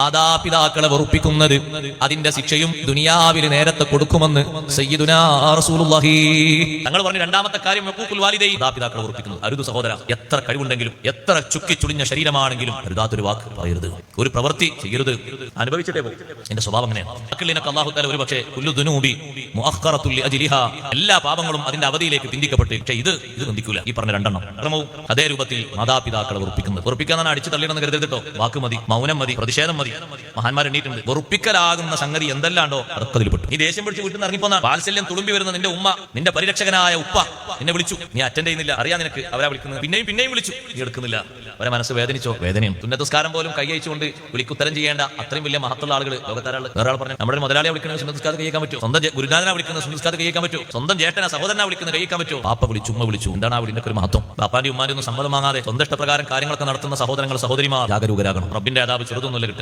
മാതാപിതാക്കളെ വെറുപ്പിക്കുന്നത് അതിന്റെ ശിക്ഷയും ദുനിയാവിൽ നേരത്തെ കൊടുക്കുമെന്ന് സയ്യിദുനാ റസൂലുള്ളാഹി തങ്ങൾ പറഞ്ഞു. രണ്ടാമത്തെ കാര്യം ഹുഖൂഖുൽ വാലിദൈൻ, മാതാപിതാക്കളെ വെറുപ്പിക്കുന്നത് അരുത് സഹോദര. എത്ര കഴിവുണ്ടെങ്കിലും എത്ര ചുക്കി ചുളിഞ്ഞ ശരീരമാണെങ്കിലും അരുതാത്തൊരു വാക്ക് പറയരുത്, ഒരു പ്രവൃത്തി ചെയ്യരുത്. അനുഭവിച്ചിട്ടേ പോകും. എന്റെ സ്വഭാവം അങ്ങനെയാണ്. അല്ലാഹു തആല ഒരു പക്ഷേ കുല്ലു ദുനൂബി മുഅഖറത്തുൽ ലിഅജ്ലിഹാ, എല്ലാ പാപങ്ങളും അതിന്റെ അവധിയിലേക്ക് പിന്തിക്കപ്പെട്ട്, പക്ഷേ ഇത് പിന്തിക്കൂല. ഈ പറഞ്ഞ രണ്ടെണ്ണം ക്രമവും അതേ രൂപത്തിൽ മാതാപിതാക്കളെ വെറുപ്പിക്കുന്നത്. വെറുപ്പിക്കാൻ അടിച്ചു തള്ളിയെന്ന് കരുതരുതട്ടോ. വാക്ക് മതി, മൗനം മതി, പ്രതിഷേധം മതി. മഹാന്മാർ എണ്ണീട്ടുണ്ട്. വെറുപ്പിക്കലാകുന്ന സംഗതി എന്തെല്ലാണ്ടോ അതൊക്കെ അതിൽപ്പെട്ടു. നീ ദേഷ്യം പിടിച്ച് വീട്ടിൽ നിന്ന് ഇറങ്ങിപ്പോന്ന വാത്സല്യം തുളുമ്പി വരുന്ന നിന്റെ ഉമ്മ, നിന്റെ പരിരക്ഷകനായ ഉപ്പ നിന്നെ വിളിച്ചു, നീ അറ്റൻഡ് ചെയ്യുന്നില്ല, അറിയാൻ നിനക്ക് അവരാ വിളിക്കുന്നത്, പിന്നെയും വിളിച്ചു, നീ എടുക്കുന്നില്ല. അവരെ മനസ്സ് വേദനിച്ചോ? വേദനയും. സുന്നത്തസ്കാരം പോലും കൈയച്ചുകൊണ്ട് വിളിക്കുത്തരം ചെയ്യേണ്ട അത്രയും വലിയ മഹത്തുള്ള ആളുകൾ ലോകത്താരാള്. വേറെ ആൾ പറഞ്ഞു, നമ്മുടെ മുതലാളിയെ വിളിക്കുന്നത് സുന്നത്തസ്കാരം കൈയ്ക്കാൻ പറ്റുമോ? സ്വന്തം ഗുരുനാഥനെ വിളിക്കുന്നത് സുന്നത്തസ്കാരം കൈയ്ക്കാൻ പറ്റുമോ? സ്വന്തം ചേട്ടനെ സഹോദരനെ വിളിക്കുന്നത് കൈയ്ക്കാൻ പറ്റുമോ? പാപ്പ വിളിച്ചു, ഉമ്മ വിളിച്ചു. എന്താണ് ആ വിളിന്റെ ഒരു മഹത്വം? പാപ്പാന്റെ ഉമ്മാന്റെ ഒന്നും സമ്മതം വാങ്ങാതെ സ്വന്തം ഇഷ്ടപ്രകാരം കാര്യങ്ങളൊക്കെ നടത്തുന്ന സഹോദരങ്ങൾ സഹോദരിമാർ ജാഗരൂകരാകണം. റബ്ബിന്റെ അദാബ് ചെറുതൊന്നുമില്ല കിട്ടുക.